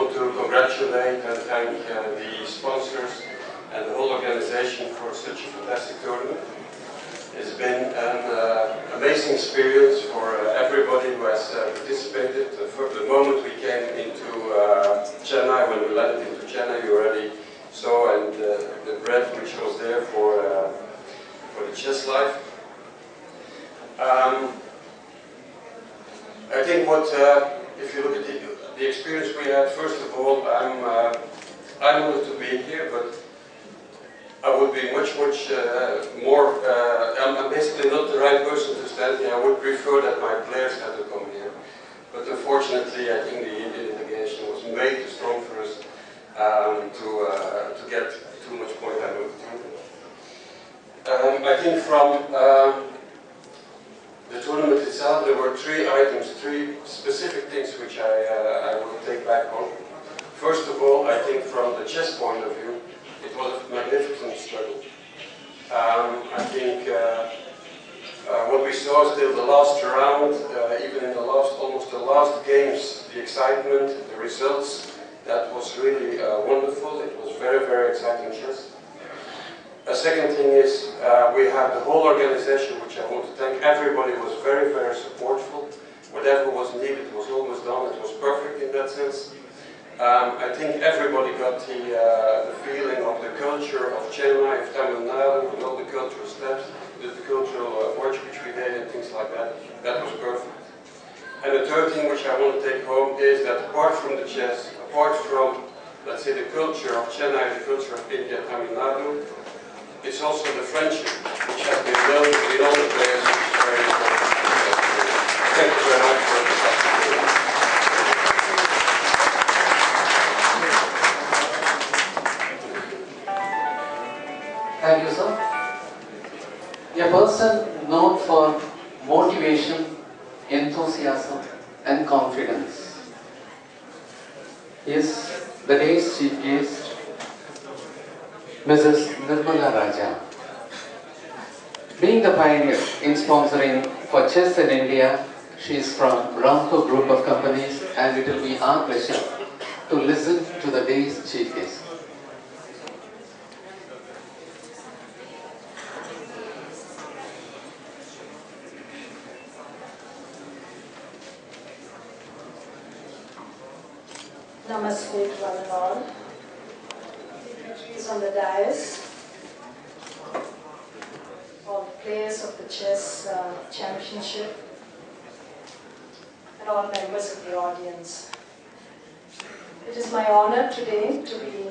want to congratulate and thank the sponsors and the whole organization for such a fantastic tournament. It's been an amazing experience for everybody who has participated. From the moment we came into Chennai, when we landed into Chennai, you already saw and the bread which was there for the chess life. I think what, if you look at the experience we had, first of all, I'm honored to be here, but I would be much more, I'm basically not the right person to stand here. I would prefer that my players had to come here. But unfortunately, I think the Indian delegation was made too strong for us to get too much point out of the tournament. I think from the tournament itself, there were three items, three specific things which I will take back home. First of all, I think from the chess point of view, it was a magnificent struggle. I think what we saw still the last round, even in the last, almost the last games, the excitement, the results, that was really wonderful. It was very, very exciting chess. A second thing is we have the whole organization, which I want to thank. Everybody was very, very supportful. Whatever was needed was almost done. It was perfect in that sense. I think everybody got the feeling of the culture of Chennai, of Tamil Nadu, with all the cultural steps, with the cultural work which we did and things like that. That was perfect. And the third thing which I want to take home is that apart from the chess, apart from, let's say, the culture of Chennai, the culture of India, Tamil Nadu, it's also the friendship which has been built with all the players, which is very important. Thank you very much for this opportunity. Thank you, sir. A person known for motivation, enthusiasm, and confidence is the day's chief guest, Mrs. Nirmala Raja. Being the pioneer in sponsoring for chess in India, she is from Ramco Group of Companies, and it will be our pleasure to listen to the day's chief guest. Namaste to one and all. Please on the dais, all the players of the chess championship, and all members of the audience. It is my honor today to be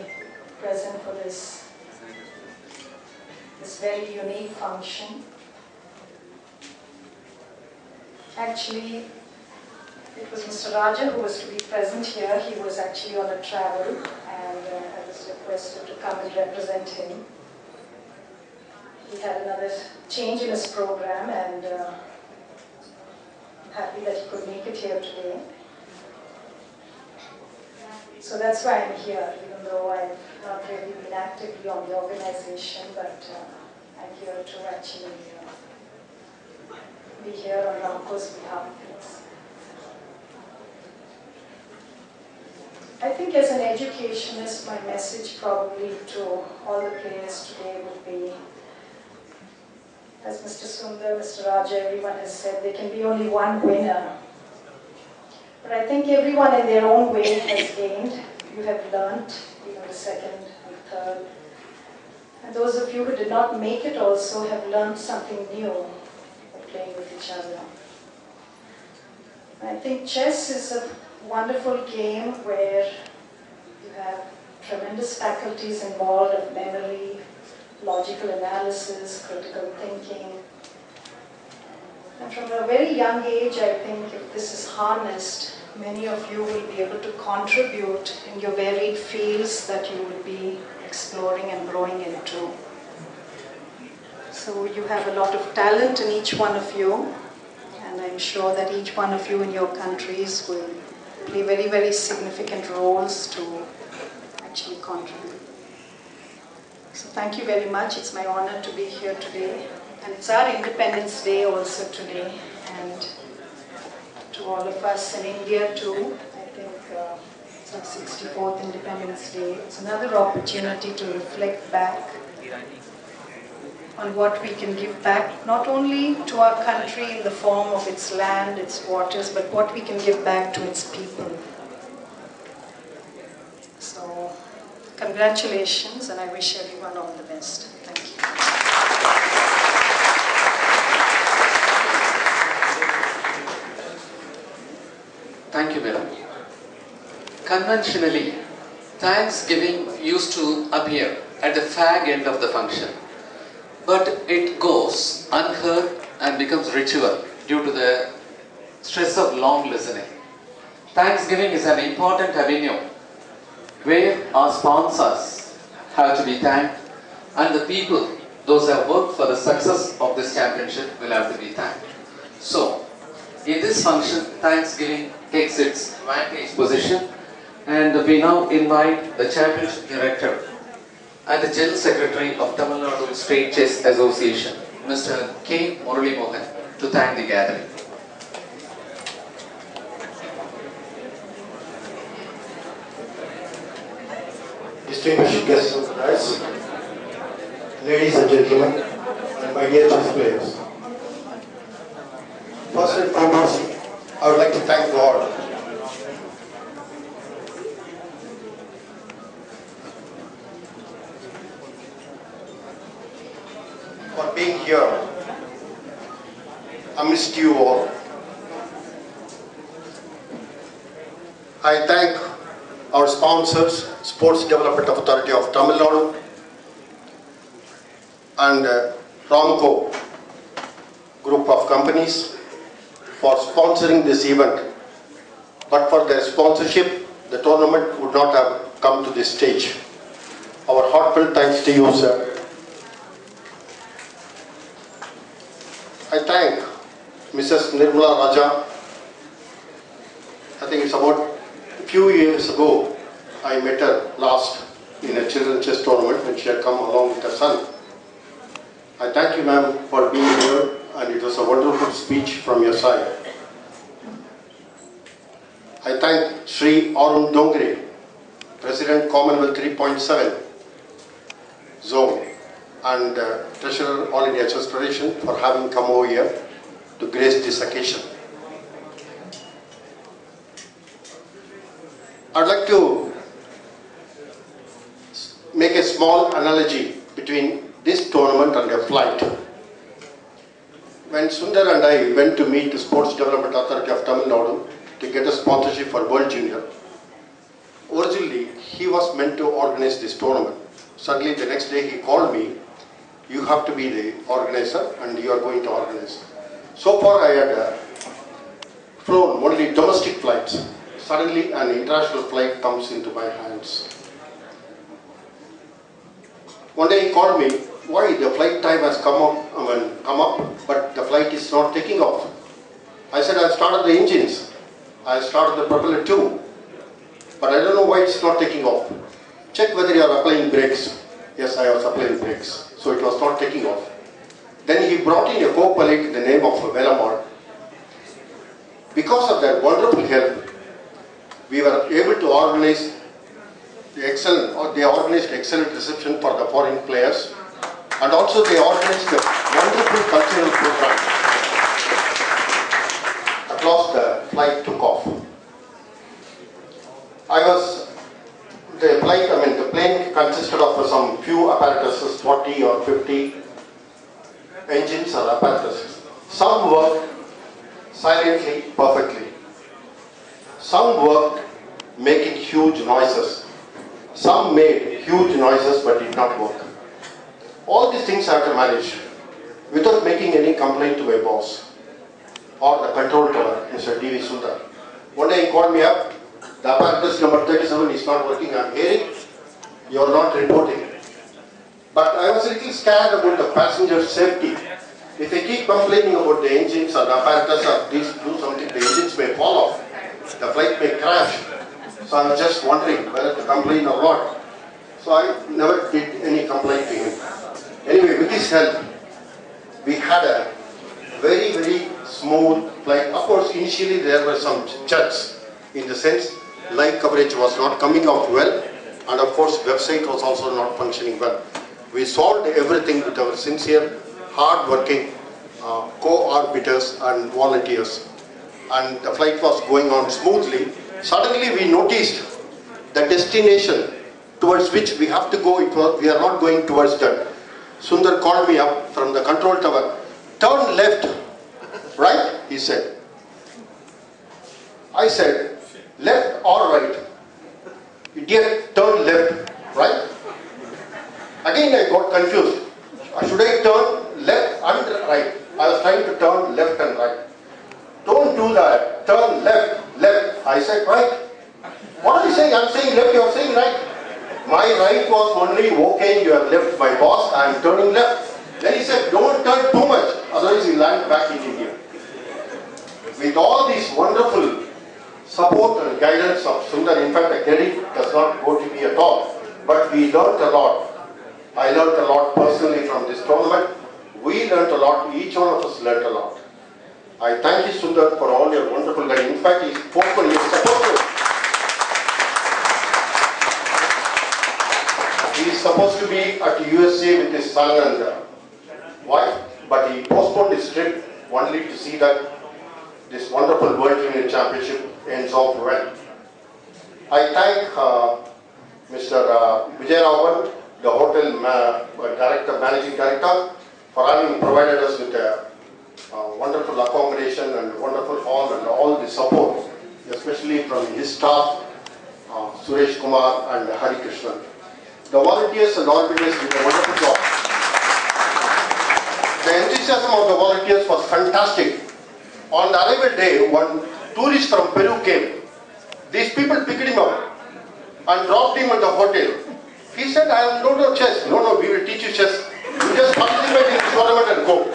present for this very unique function. Actually, it was Mr. Raja who was to be present here. He was actually on a travel, and I was requested to come and represent him. He had another change in his program, and I'm happy that he could make it here today. So that's why I'm here, even though I've not really been actively on the organization, but I'm here to actually be here on Ramco's behalf. I think as an educationist, my message probably to all the players today would be, as Mr. Sundar, Mr. Raja, everyone has said, there can be only one winner. But I think everyone in their own way has gained. You have learnt, the second and third. And those of you who did not make it also have learned something new by playing with each other. I think chess is a wonderful game where you have tremendous faculties involved of memory, logical analysis, critical thinking. And from a very young age, I think if this is harnessed, many of you will be able to contribute in your varied fields that you will be exploring and growing into. So you have a lot of talent in each one of you, and I'm sure that each one of you in your countries will play very, very significant roles to actually contribute. So thank you very much. It's my honor to be here today. And it's our Independence Day also today. And to all of us in India too, I think it's 64th Independence Day. It's another opportunity to reflect back on what we can give back, not only to our country in the form of its land, its waters, but what we can give back to its people. So, congratulations, and I wish everyone all the best. Thank you. Thank you, madam. Conventionally, Thanksgiving used to appear at the fag end of the function, but it goes unheard and becomes ritual due to the stress of long listening. Thanksgiving is an important avenue where our sponsors have to be thanked and the people, those who have worked for the success of this championship, will have to be thanked. So, in this function, Thanksgiving takes its vantage position, and we now invite the championship director and the General Secretary of Tamil Nadu State Chess Association, Mr. K. Murali Mohan, to thank the gathering. Distinguished guests of the dais, ladies and gentlemen, and my dear chess players. First and foremost, I would like to thank God for being here amidst you all. I thank our sponsors, Sports Development Authority of Tamil Nadu and Ramco group of companies for sponsoring this event. But for their sponsorship, the tournament would not have come to this stage. Our heartfelt thanks to you, sir. I thank Mrs. Nirmala Raja. I think it's about a few years ago, I met her last in a children's chess tournament when she had come along with her son. I thank you, ma'am, for being here, and it was a wonderful speech from your side. I thank Sri Arun Dongre, President Commonwealth 3.7 Zone, and Treasurer All India Chess Federation for having come over here to grace this occasion. I'd like to make a small analogy between this tournament and a flight. When Sundar and I went to meet the Sports Development Authority of Tamil Nadu to get a sponsorship for World Junior, originally he was meant to organize this tournament. Suddenly the next day he called me, you have to be the organizer and you are going to organize. So far I had flown only domestic flights. Suddenly an international flight comes into my hands. One day he called me, why the flight time has come up, but the flight is not taking off. I said, I started the engines, I started the propeller too, but I don't know why it's not taking off. Check whether you are applying brakes. Yes, I was applying brakes, so it was not taking off. Then he brought in a co-pilot in the name of Velamar. Because of their wonderful help, we were able to organize they organized excellent reception for the foreign players, and also they organized a wonderful cultural program. At last the flight took off. The plane consisted of some few apparatuses, 40 or 50 engines or apparatuses. Some worked silently, perfectly. Some worked making huge noises. Some made huge noises but did not work. All these things I have to manage without making any complaint to my boss or the control tower, Mr. D.V. Sundar. One day he called me up, the apparatus number 37 is not working, I am hearing, you are not reporting. But I was a little scared about the passenger safety. If I keep complaining about the engines or the apparatus or these do something, the engines may fall off, the flight may crash. So I was just wondering whether to complain or not. So I never did any complaint to him. Anyway, with his help, we had a very smooth flight. Of course, initially there were some jerks, in the sense live coverage was not coming out well, and of course website was also not functioning well. We solved everything with our sincere, hard-working co-arbiters and volunteers, and the flight was going on smoothly. Suddenly we noticed the destination towards which we have to go, we are not going towards that. Sundar called me up from the control tower. Turn left, right, he said. I said, left or right? Idiot, turn left, right? Again I got confused. Should I turn left and right? I was trying to turn left and right. Don't do that. Turn left, left. I said right. What are you saying? I'm saying left, you are saying right. My right was only okay, you have left my boss, I am turning left. Then he said, don't turn too much, otherwise you land back in India. With all this wonderful support and guidance of Sundar, in fact the credit does not go to me at all, but we learnt a lot. I learnt a lot personally from this tournament. We learnt a lot, each one of us learnt a lot. I thank you, Sundar, for all your wonderful guidance. In fact, he spoke for you, he is supposed to be at USA with his son and wife, but he postponed his trip only to see that this wonderful World Junior Championship ends off well. I thank Mr. Vijay Ravan, the hotel managing director, for having provided us with a wonderful accommodation and wonderful hall and all the support, especially from his staff, Suresh Kumar and Hari Krishnan. The volunteers and arbiters did a wonderful job. The enthusiasm of the volunteers was fantastic. On the arrival day, one tourist from Peru came. These people picked him up and dropped him at the hotel. He said, I don't know chess. No, we will teach you chess. You just participate in the tournament and go.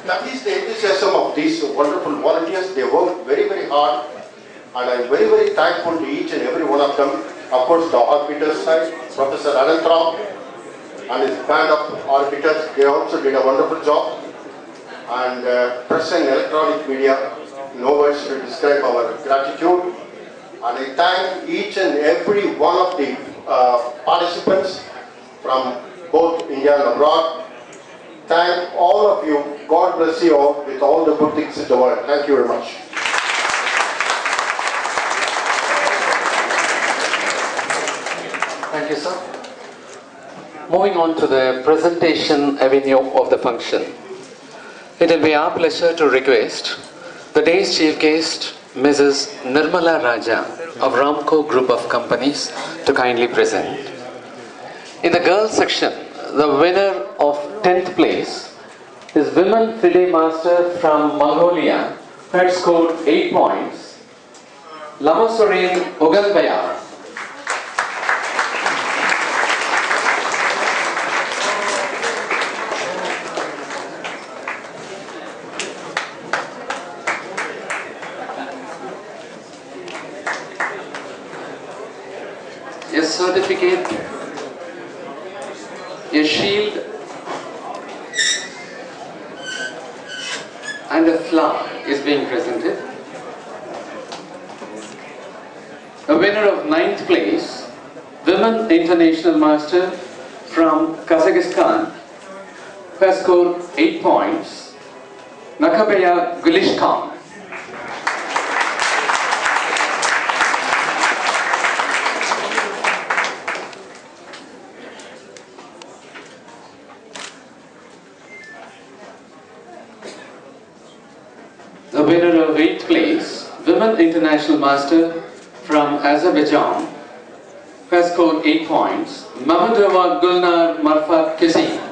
That is the enthusiasm of these wonderful volunteers. They work very, very hard, and I am very, very thankful to each and every one of them. Of course, the arbiters side, Professor Anantram and his band of arbiters, they also did a wonderful job. And press and electronic media, no words to describe our gratitude. And I thank each and every one of the participants from both India and abroad. Thank all of you. God bless you all with all the good things in the world. Thank you very much. Thank you, sir. Moving on to the presentation avenue of the function. It will be our pleasure to request the day's chief guest, Mrs. Nirmala Raja of Ramco Group of Companies, to kindly present. In the girls section, the winner of 10th place is Women FIDE Master from Mongolia, who had scored 8 points, Lamasorin Oganbayar. A certificate, a shield, and a flower is being presented. A winner of 9th place, Women International Master from Kazakhstan, who has scored 8 points, Nakabaya Gulishkhan. The winner of 8th place, Women International Master from Azerbaijan, who has scored 8 points, Mamadova Gulnar Marfa Kizi.